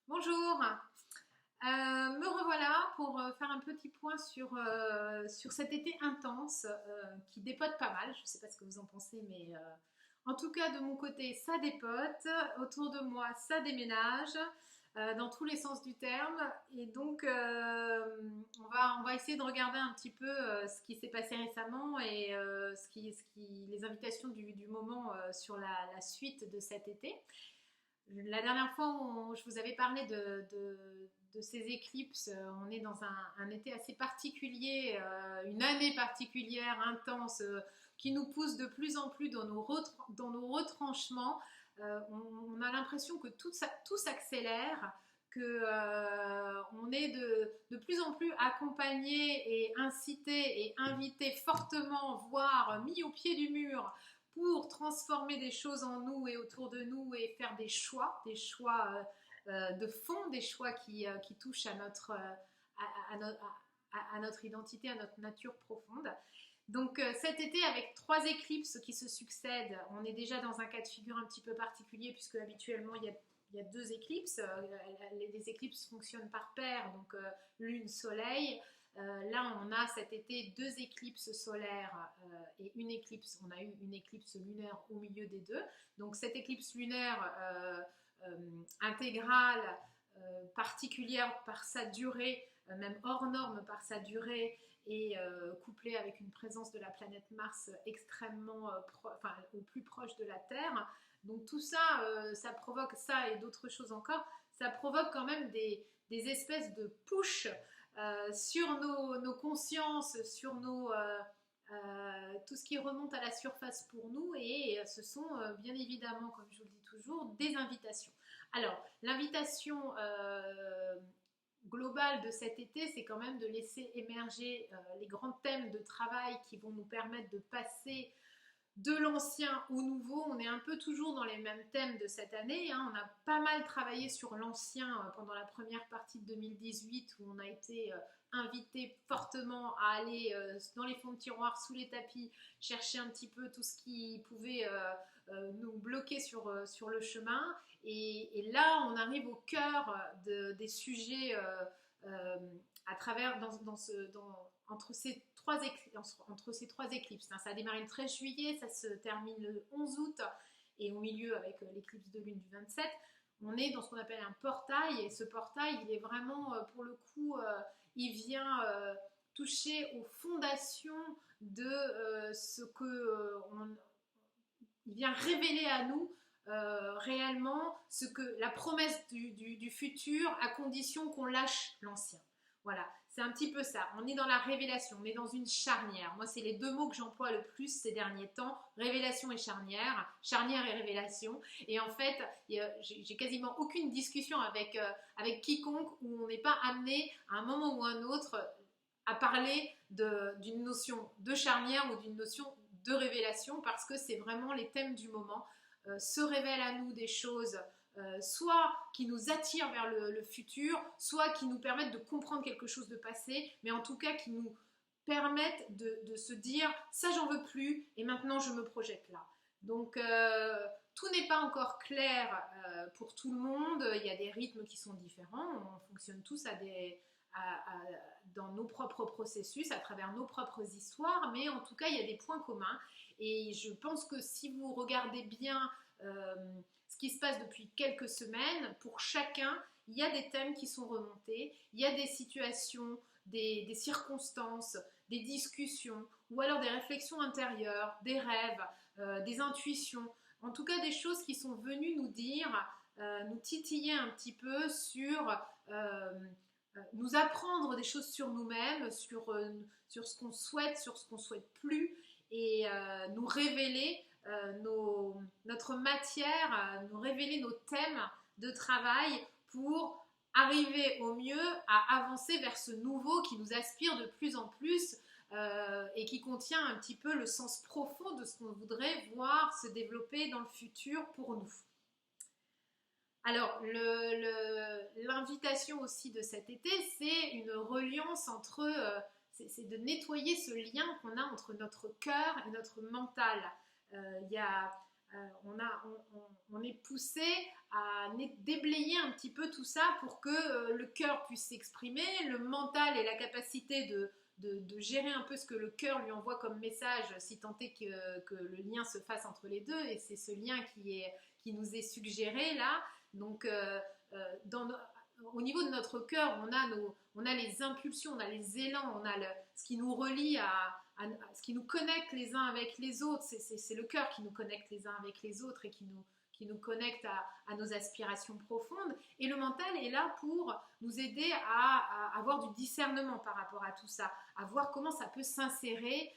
Bonjour, me revoilà pour faire un petit point sur cet été intense qui dépote pas mal. Je ne sais pas ce que vous en pensez, mais en tout cas de mon côté ça dépote, autour de moi ça déménage, dans tous les sens du terme. Et donc on va essayer de regarder un petit peu ce qui s'est passé récemment et les invitations du moment sur la suite de cet été. La dernière fois, je vous avais parlé de ces éclipses. On est dans un été assez particulier, une année particulière, intense, qui nous pousse de plus en plus dans nos retranchements. On a l'impression que tout s'accélère, que on est de plus en plus accompagné et incité et invité fortement, voire mis au pied du mur pour transformer des choses en nous et autour de nous et faire des choix de fond, des choix qui touchent à notre identité, à notre nature profonde. Donc cet été, avec trois éclipses qui se succèdent, on est déjà dans un cas de figure un petit peu particulier puisque habituellement il y a deux éclipses. Les éclipses fonctionnent par paire, donc lune, soleil. Là, on a cet été deux éclipses solaires et on a eu une éclipse lunaire au milieu des deux. Donc cette éclipse lunaire intégrale, particulière par sa durée, même hors norme par sa durée, et couplée avec une présence de la planète Mars extrêmement au plus proche de la Terre. Donc tout ça, ça provoque ça et d'autres choses encore. Ça provoque quand même des espèces de push sur nos consciences, sur tout ce qui remonte à la surface pour nous, et ce sont bien évidemment, comme je vous le dis toujours, des invitations. Alors, l'invitation globale de cet été, c'est quand même de laisser émerger les grands thèmes de travail qui vont nous permettre de passer de l'ancien au nouveau. On est un peu toujours dans les mêmes thèmes de cette année, hein. On a pas mal travaillé sur l'ancien pendant la première partie de 2018 où on a été invité fortement à aller dans les fonds de tiroir, sous les tapis, chercher un petit peu tout ce qui pouvait nous bloquer sur le chemin. Et là, on arrive au cœur des sujets à travers entre ces trois éclipses. Ça a démarré le 13 juillet, ça se termine le 11 août, et au milieu avec l'éclipse de lune du 27. On est dans ce qu'on appelle un portail, et ce portail, il est vraiment, pour le coup, il vient toucher aux fondations de ce que il vient révéler à nous réellement ce que la promesse du futur, à condition qu'on lâche l'ancien. Voilà, c'est un petit peu ça. On est dans la révélation, on est dans une charnière. Moi, c'est les deux mots que j'emploie le plus ces derniers temps, révélation et charnière et révélation. Et en fait, j'ai quasiment aucune discussion avec quiconque où on n'est pas amené à un moment ou à un autre à parler d'une notion de charnière ou d'une notion de révélation, parce que c'est vraiment les thèmes du moment. Se révèlent à nous des choses soit qui nous attirent vers le futur, soit qui nous permettent de comprendre quelque chose de passé, mais en tout cas qui nous permettent de se dire ça j'en veux plus et maintenant je me projette là. Donc tout n'est pas encore clair pour tout le monde. Il y a des rythmes qui sont différents, on fonctionne tous dans nos propres processus, à travers nos propres histoires, mais en tout cas il y a des points communs, et je pense que si vous regardez bien ce qui se passe depuis quelques semaines, pour chacun il y a des thèmes qui sont remontés, il y a des situations, des circonstances, des discussions, ou alors des réflexions intérieures, des rêves, des intuitions, en tout cas des choses qui sont venues nous dire, nous titiller un petit peu nous apprendre des choses sur nous-mêmes, sur ce qu'on souhaite, sur ce qu'on ne souhaite plus, et nous révéler notre matière, nous révéler nos thèmes de travail pour arriver au mieux à avancer vers ce nouveau qui nous aspire de plus en plus, et qui contient un petit peu le sens profond de ce qu'on voudrait voir se développer dans le futur pour nous. Alors, l'invitation aussi de cet été, c'est une reliance c'est de nettoyer ce lien qu'on a entre notre cœur et notre mental. Il y a on est poussé à déblayer un petit peu tout ça pour que le cœur puisse s'exprimer, le mental ait la capacité de gérer un peu ce que le cœur lui envoie comme message, si tant est que le lien se fasse entre les deux, et c'est ce lien qui nous est suggéré là. Donc, au niveau de notre cœur, on a les impulsions, on a les élans, on a ce qui nous relie ce qui nous connecte les uns avec les autres. C'est le cœur qui nous connecte les uns avec les autres et qui nous connecte à nos aspirations profondes. Et le mental est là pour nous aider à avoir du discernement par rapport à tout ça, à voir comment ça peut s'insérer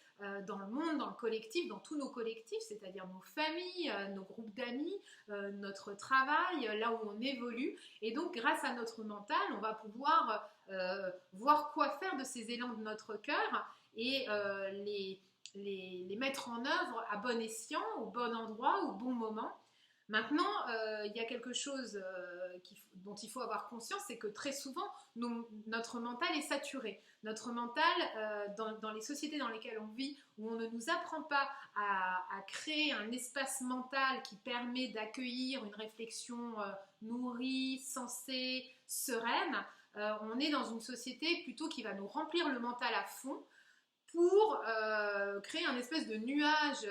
dans le monde, dans le collectif, dans tous nos collectifs, c'est-à-dire nos familles, nos groupes d'amis, notre travail, là où on évolue. Et donc, grâce à notre mental, on va pouvoir voir quoi faire de ces élans de notre cœur et les mettre en œuvre à bon escient, au bon endroit, au bon moment. Maintenant, il y a quelque chose dont il faut avoir conscience, c'est que très souvent, notre mental est saturé. Notre mental, dans les sociétés dans lesquelles on vit, où on ne nous apprend pas à créer un espace mental qui permet d'accueillir une réflexion nourrie, sensée, sereine, on est dans une société plutôt qui va nous remplir le mental à fond, pour créer un espèce de nuage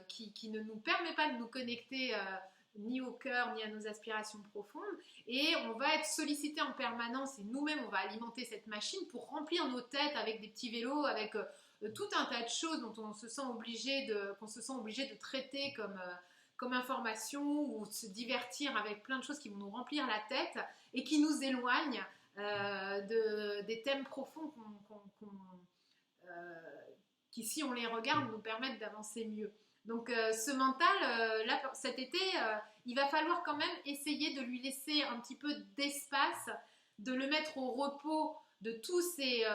qui ne nous permet pas de nous connecter ni au cœur ni à nos aspirations profondes, et on va être sollicité en permanence, et nous-mêmes on va alimenter cette machine pour remplir nos têtes avec des petits vélos, avec tout un tas de choses dont qu'on se sent obligé de traiter comme information, ou de se divertir avec plein de choses qui vont nous remplir la tête et qui nous éloignent des thèmes profonds qui, si on les regarde, nous permettent d'avancer mieux. Donc ce mental, là, cet été, il va falloir quand même essayer de lui laisser un petit peu d'espace, de le mettre au repos de tous ces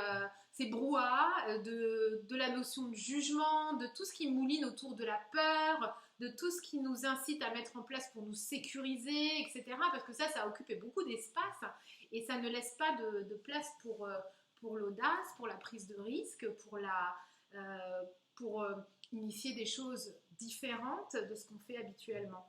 brouhahas, de la notion de jugement, de tout ce qui mouline autour de la peur, de tout ce qui nous incite à mettre en place pour nous sécuriser, etc. Parce que ça a occupé beaucoup d'espace, et ça ne laisse pas de place pour l'audace, pour la prise de risque, pour initier des choses différentes de ce qu'on fait habituellement.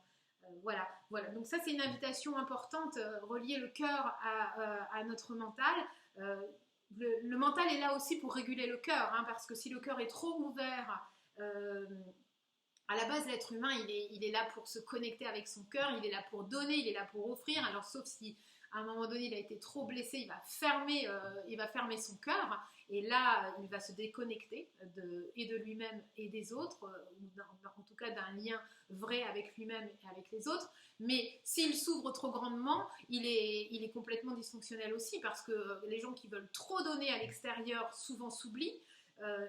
Voilà. Donc ça, c'est une invitation importante, relier le cœur à notre mental. Le mental est là aussi pour réguler le cœur, hein, parce que si le cœur est trop ouvert, à la base, l'être humain, il est là pour se connecter avec son cœur, il est là pour donner, il est là pour offrir. Alors, sauf si à un moment donné, il a été trop blessé, il va fermer son cœur, et là, il va se déconnecter et de lui-même et des autres, en tout cas d'un lien vrai avec lui-même et avec les autres. Mais s'il s'ouvre trop grandement, il est complètement dysfonctionnel aussi, parce que les gens qui veulent trop donner à l'extérieur souvent s'oublient.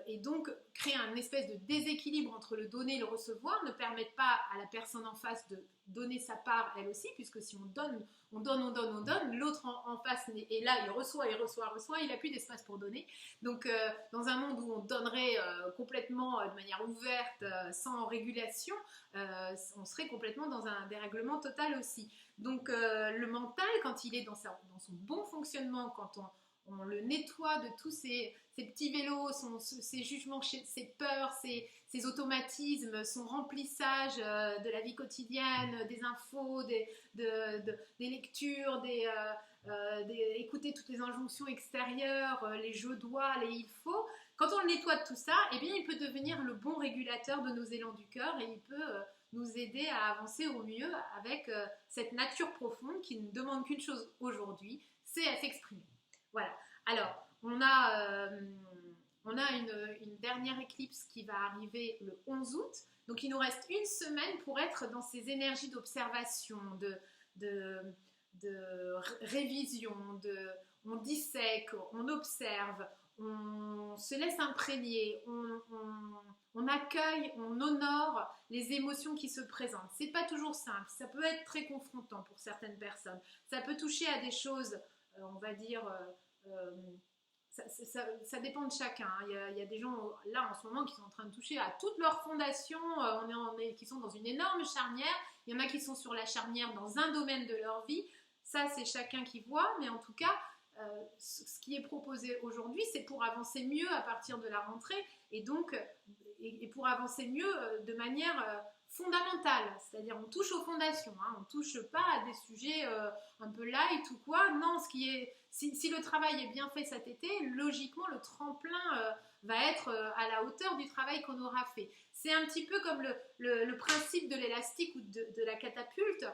Et donc créer un espèce de déséquilibre entre le donner et le recevoir, ne permettent pas à la personne en face de donner sa part elle aussi, puisque si on donne, l'autre en face est là, il reçoit, il n'a plus d'espace pour donner. Donc dans un monde où on donnerait complètement de manière ouverte, sans régulation, on serait complètement dans un dérèglement total aussi. Donc le mental, quand il est dans son bon fonctionnement, quand on le nettoie de tous ces petits vélos, ses jugements, ses peurs, ses automatismes, son remplissage de la vie quotidienne, des infos, des lectures, écouter toutes les injonctions extérieures, les je dois, les il faut. Quand on le nettoie de tout ça, eh bien, il peut devenir le bon régulateur de nos élans du cœur, et il peut nous aider à avancer au mieux avec cette nature profonde qui ne demande qu'une chose aujourd'hui, c'est à s'exprimer. Voilà. Alors, on a une dernière éclipse qui va arriver le 11 août. Donc, il nous reste une semaine pour être dans ces énergies d'observation, de révision, on dissèque, on observe, on se laisse imprégner, on accueille, on honore les émotions qui se présentent. C'est pas toujours simple, ça peut être très confrontant pour certaines personnes. Ça peut toucher à des choses, on va dire... ça dépend de chacun. Il y a des gens là en ce moment qui sont en train de toucher à toute leur fondation, qui sont dans une énorme charnière. Il y en a qui sont sur la charnière dans un domaine de leur vie. Ça, c'est chacun qui voit, mais en tout cas, ce qui est proposé aujourd'hui, c'est pour avancer mieux à partir de la rentrée, et donc et pour avancer mieux de manière fondamentales, c'est-à-dire on touche aux fondations, hein, on ne touche pas à des sujets un peu light ou quoi. Non, si le travail est bien fait cet été, logiquement le tremplin va être à la hauteur du travail qu'on aura fait. C'est un petit peu comme le principe de l'élastique ou de la catapulte,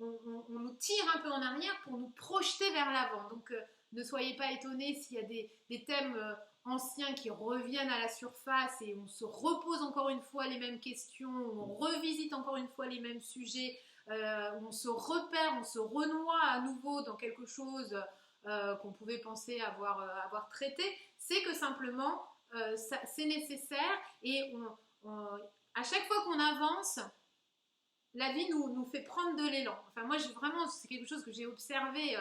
on nous tire un peu en arrière pour nous projeter vers l'avant. Donc ne soyez pas étonnés s'il y a des thèmes anciens qui reviennent à la surface et on se repose encore une fois les mêmes questions, on revisite encore une fois les mêmes sujets, on se repère, on se renoie à nouveau dans quelque chose qu'on pouvait penser avoir traité. C'est que simplement c'est nécessaire et à chaque fois qu'on avance, la vie nous fait prendre de l'élan. Enfin, moi, vraiment, c'est quelque chose que j'ai observé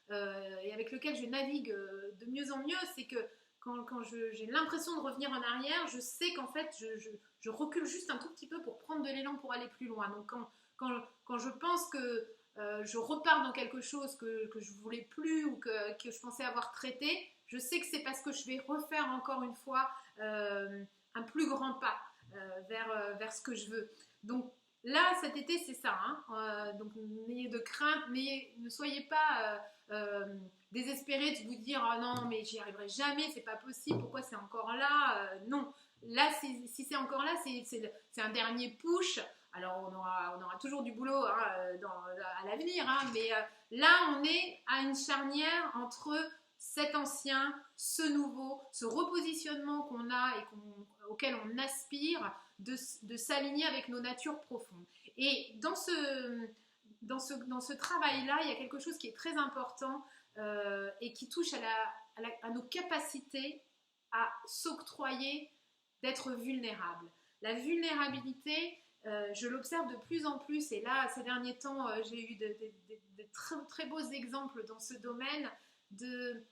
et avec lequel je navigue de mieux en mieux, c'est que quand j'ai l'impression de revenir en arrière, je sais qu'en fait, je recule juste un tout petit peu pour prendre de l'élan pour aller plus loin. Donc, quand je pense que je repars dans quelque chose que je voulais plus ou que je pensais avoir traité, je sais que c'est parce que je vais refaire encore une fois un plus grand pas vers ce que je veux. Donc, là, cet été, c'est ça. Hein. Donc, n'ayez de crainte, ne soyez pas désespérés de vous dire oh non, mais j'y arriverai jamais, c'est pas possible, pourquoi c'est encore là non, là, si c'est encore là, c'est un dernier push. Alors, on aura toujours du boulot hein, à l'avenir, hein, mais là, on est à une charnière entre cet ancien, ce nouveau, ce repositionnement qu'on a et auquel on aspire de s'aligner avec nos natures profondes. Et dans ce travail-là, il y a quelque chose qui est très important et qui touche à nos capacités à s'octroyer d'être vulnérables. La vulnérabilité, je l'observe de plus en plus, et là, ces derniers temps, j'ai eu de très, très beaux exemples dans ce domaine de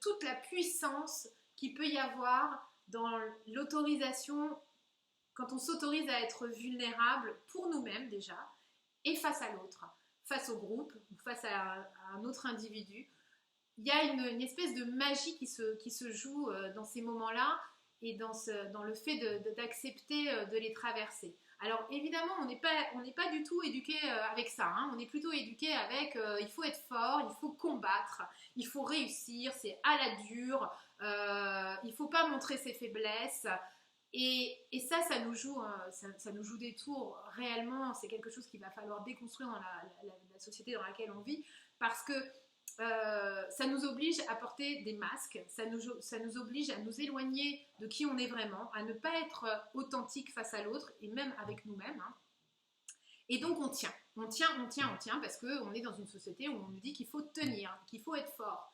toute la puissance qu'il peut y avoir dans l'autorisation, quand on s'autorise à être vulnérable pour nous-mêmes déjà, et face à l'autre, face au groupe, ou face à un autre individu. Il y a une espèce de magie qui se joue dans ces moments-là, et dans le fait d'accepter de les traverser. Alors évidemment, on n'est pas du tout éduqué avec ça, hein. On est plutôt éduqué avec il faut être fort, il faut combattre, il faut réussir, c'est à la dure, il ne faut pas montrer ses faiblesses. Et ça nous joue, ça nous joue des tours réellement. C'est quelque chose qu'il va falloir déconstruire dans la société dans laquelle on vit, parce que ça nous oblige à porter des masques, ça nous oblige à nous éloigner de qui on est vraiment, à ne pas être authentique face à l'autre et même avec nous-mêmes. Hein. Et donc on tient, parce qu'on est dans une société où on nous dit qu'il faut tenir, qu'il faut être fort.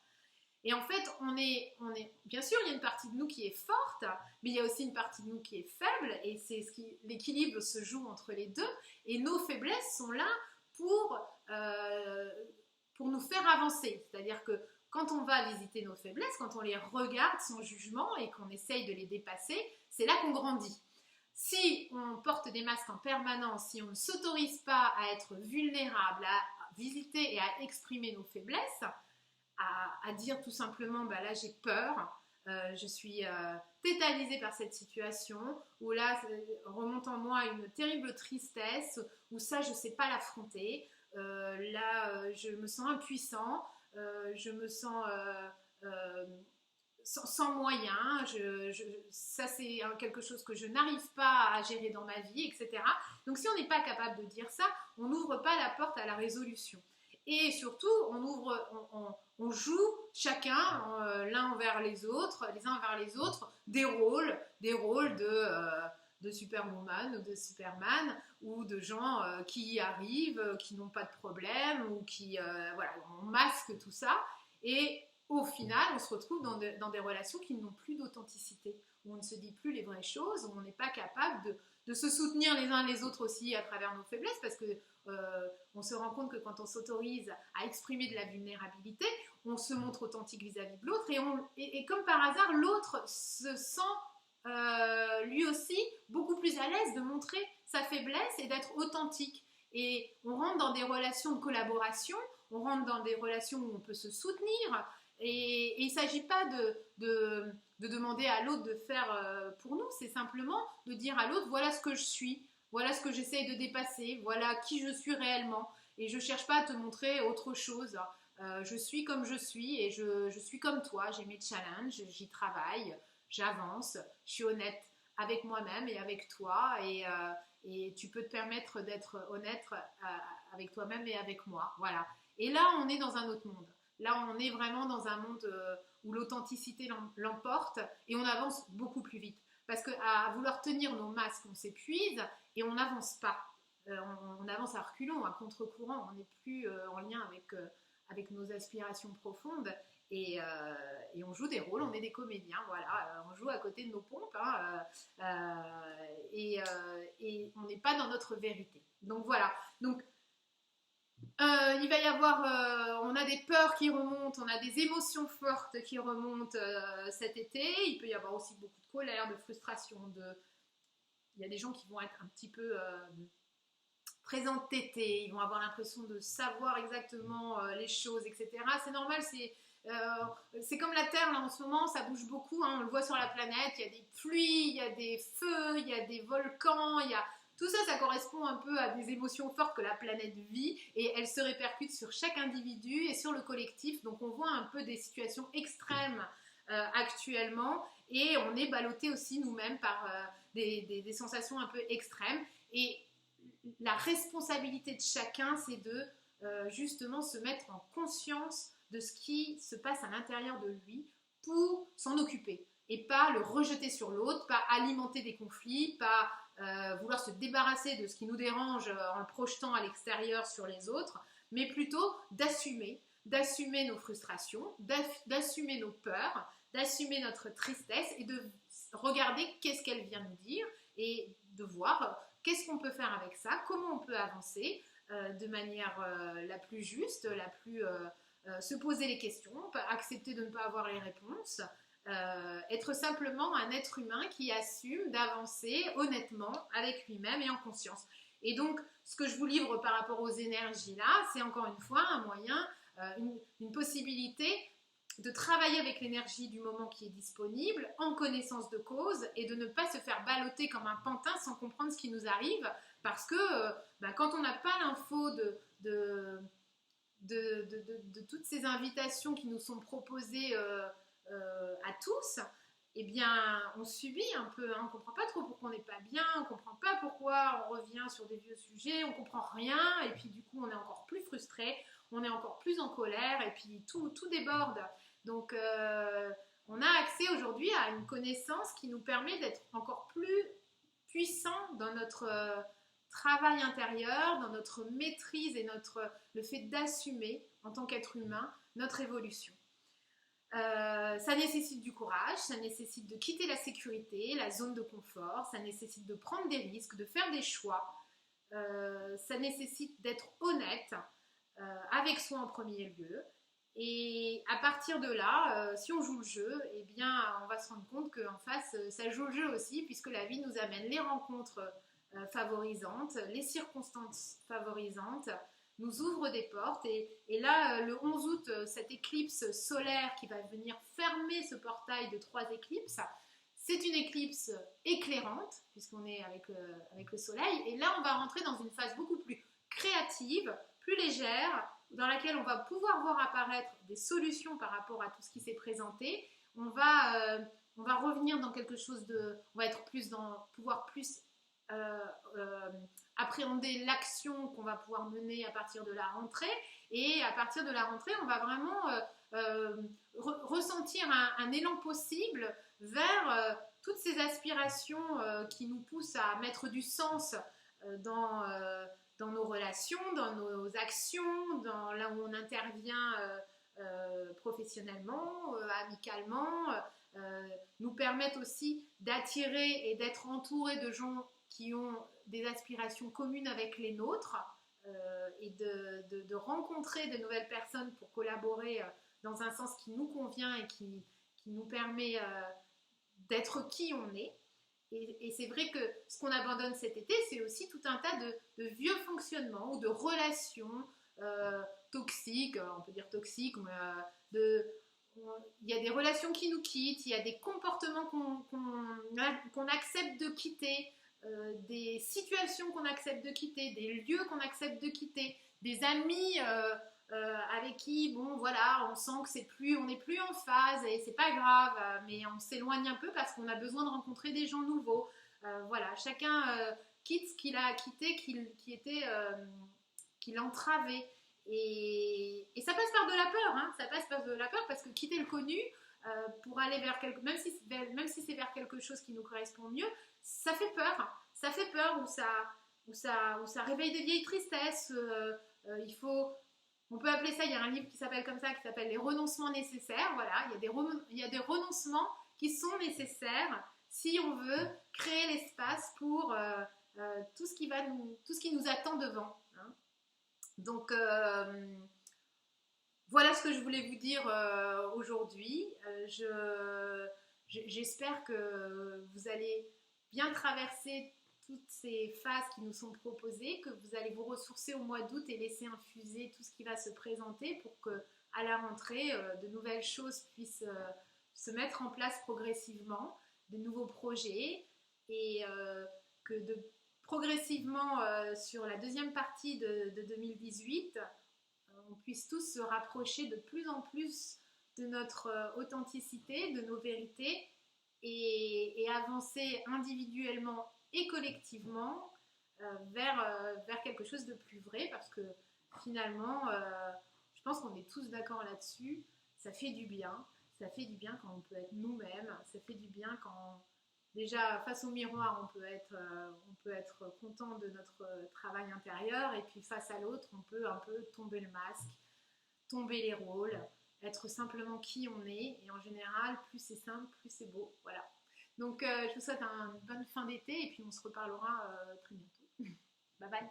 Et en fait, bien sûr, il y a une partie de nous qui est forte, mais il y a aussi une partie de nous qui est faible, et l'équilibre se joue entre les deux, et nos faiblesses sont là pour nous faire avancer. C'est-à-dire que quand on va visiter nos faiblesses, quand on les regarde sans jugement et qu'on essaye de les dépasser, c'est là qu'on grandit. Si on porte des masques en permanence, si on ne s'autorise pas à être vulnérable, à visiter et à exprimer nos faiblesses, à dire tout simplement bah là j'ai peur, je suis tétanisée par cette situation, ou là remonte en moi une terrible tristesse, ou ça je ne sais pas l'affronter, là je me sens impuissant, je me sens sans moyens, ça c'est quelque chose que je n'arrive pas à gérer dans ma vie, etc. Donc si on n'est pas capable de dire ça, on n'ouvre pas la porte à la résolution. Et surtout, on joue chacun l'un envers les autres, les uns envers les autres, des rôles de Superwoman ou de Superman, ou de gens qui y arrivent, qui n'ont pas de problème, ou qui, voilà, on masque tout ça, et au final, on se retrouve dans des relations qui n'ont plus d'authenticité, où on ne se dit plus les vraies choses, où on n'est pas capable de se soutenir les uns les autres aussi à travers nos faiblesses, parce que on se rend compte que quand on s'autorise à exprimer de la vulnérabilité, on se montre authentique vis-à-vis de l'autre, et comme par hasard, l'autre se sent lui aussi beaucoup plus à l'aise de montrer sa faiblesse et d'être authentique. Et on rentre dans des relations de collaboration, on rentre dans des relations où on peut se soutenir, Et il ne s'agit pas de demander à l'autre de faire pour nous, c'est simplement de dire à l'autre, voilà ce que je suis, voilà ce que j'essaye de dépasser, voilà qui je suis réellement. Et je ne cherche pas à te montrer autre chose. Je suis comme je suis et je suis comme toi, j'ai mes challenges, j'y travaille, j'avance, je suis honnête avec moi-même et avec toi et tu peux te permettre d'être honnête avec toi-même et avec moi. Voilà. Et là, on est dans un autre monde. Là, on est vraiment dans un monde où l'authenticité l'emporte et on avance beaucoup plus vite. Parce qu'à vouloir tenir nos masques, on s'épuise et on n'avance pas. On avance à reculons, à contre-courant. On n'est plus en lien avec nos aspirations profondes et on joue des rôles, on est des comédiens, voilà, on joue à côté de nos pompes et on n'est pas dans notre vérité. Donc voilà, donc il va y avoir, on a des peurs qui remontent, on a des émotions fortes qui remontent cet été, il peut y avoir aussi beaucoup de colère, de frustration, il y a des gens qui vont être un petit peu très entêtés, ils vont avoir l'impression de savoir exactement les choses, etc. C'est normal, c'est comme la Terre là en ce moment, ça bouge beaucoup, hein, on le voit sur la planète, il y a des pluies, il y a des feux, il y a des volcans, il y a... Tout ça, ça correspond un peu à des émotions fortes que la planète vit et elles se répercutent sur chaque individu et sur le collectif. Donc on voit un peu des situations extrêmes actuellement et on est ballotté aussi nous-mêmes par des sensations un peu extrêmes. Et la responsabilité de chacun, c'est de justement se mettre en conscience de ce qui se passe à l'intérieur de lui pour s'en occuper et pas le rejeter sur l'autre, pas alimenter des conflits, pas vouloir se débarrasser de ce qui nous dérange en le projetant à l'extérieur sur les autres, mais plutôt d'assumer nos frustrations, d'assumer nos peurs, d'assumer notre tristesse et de regarder qu'est-ce qu'elle vient nous dire et de voir qu'est-ce qu'on peut faire avec ça, comment on peut avancer de manière la plus juste, la plus se poser les questions, accepter de ne pas avoir les réponses, être simplement un être humain qui assume d'avancer honnêtement avec lui-même et en conscience. Et donc, ce que je vous livre par rapport aux énergies là, c'est encore une fois un moyen, une possibilité de travailler avec l'énergie du moment qui est disponible, en connaissance de cause, et de ne pas se faire balloter comme un pantin sans comprendre ce qui nous arrive, parce que quand on n'a pas l'info de toutes ces invitations qui nous sont proposées à tous, eh bien, on subit un peu, hein, on ne comprend pas trop pourquoi on n'est pas bien, on ne comprend pas pourquoi on revient sur des vieux sujets, on ne comprend rien, et puis du coup, on est encore plus frustré, on est encore plus en colère, et puis tout déborde. Donc, on a accès aujourd'hui à une connaissance qui nous permet d'être encore plus puissant dans notre travail intérieur, dans notre maîtrise et le fait d'assumer, en tant qu'être humain, notre évolution. Ça nécessite du courage, ça nécessite de quitter la sécurité, la zone de confort, ça nécessite de prendre des risques, de faire des choix, ça nécessite d'être honnête avec soi en premier lieu. Et à partir de là, si on joue le jeu, eh bien, on va se rendre compte qu'en face, ça joue le jeu aussi, puisque la vie nous amène les rencontres favorisantes, les circonstances favorisantes, nous ouvre des portes. Et là, le 11 août, cette éclipse solaire qui va venir fermer ce portail de 3 éclipses, c'est une éclipse éclairante, puisqu'on est avec le soleil. Et là, on va rentrer dans une phase beaucoup plus créative, plus légère, dans laquelle on va pouvoir voir apparaître des solutions par rapport à tout ce qui s'est présenté. On va revenir dans quelque chose on va être plus pouvoir plus appréhender l'action qu'on va pouvoir mener à partir de la rentrée. Et à partir de la rentrée, on va vraiment ressentir un élan possible vers toutes ces aspirations qui nous poussent à mettre du sens dans nos relations, dans nos actions, là où on intervient professionnellement, amicalement, nous permettent aussi d'attirer et d'être entourés de gens qui ont des aspirations communes avec les nôtres et de rencontrer de nouvelles personnes pour collaborer dans un sens qui nous convient et qui nous permet d'être qui on est. Et c'est vrai que ce qu'on abandonne cet été, c'est aussi tout un tas de vieux fonctionnements ou de relations toxiques, on peut dire toxiques, mais il y a des relations qui nous quittent, il y a des comportements qu'on accepte de quitter, des situations qu'on accepte de quitter, des lieux qu'on accepte de quitter, des amis avec qui, bon, voilà, on sent que on n'est plus en phase et c'est pas grave, mais on s'éloigne un peu parce qu'on a besoin de rencontrer des gens nouveaux. Voilà, chacun quitte ce qu'il a quitté, qui l'entravait. Et ça passe par de la peur, hein, ça passe par de la peur parce que quitter le connu pour aller vers même si c'est vers quelque chose qui nous correspond mieux, ça fait peur. Ça fait peur où ça réveille des vieilles tristesses. On peut appeler ça, il y a un livre qui s'appelle comme ça, qui s'appelle Les renoncements nécessaires. Voilà, il y a des renoncements qui sont nécessaires si on veut créer l'espace pour tout ce qui nous attend devant. Hein. Donc, voilà ce que je voulais vous dire aujourd'hui. J'espère que vous allez bien traverser toutes ces phases qui nous sont proposées, que vous allez vous ressourcer au mois d'août et laisser infuser tout ce qui va se présenter pour que à la rentrée, de nouvelles choses puissent se mettre en place progressivement, de nouveaux projets et que progressivement sur la deuxième partie de 2018, on puisse tous se rapprocher de plus en plus de notre authenticité, de nos vérités et avancer individuellement et collectivement vers quelque chose de plus vrai parce que finalement, je pense qu'on est tous d'accord là-dessus, ça fait du bien. Ça fait du bien quand on peut être nous-mêmes, ça fait du bien quand déjà face au miroir on peut être content de notre travail intérieur et puis face à l'autre on peut un peu tomber le masque, tomber les rôles, être simplement qui on est et en général plus c'est simple, plus c'est beau. Voilà. Donc je vous souhaite une bonne fin d'été et puis on se reparlera très bientôt. Bye bye.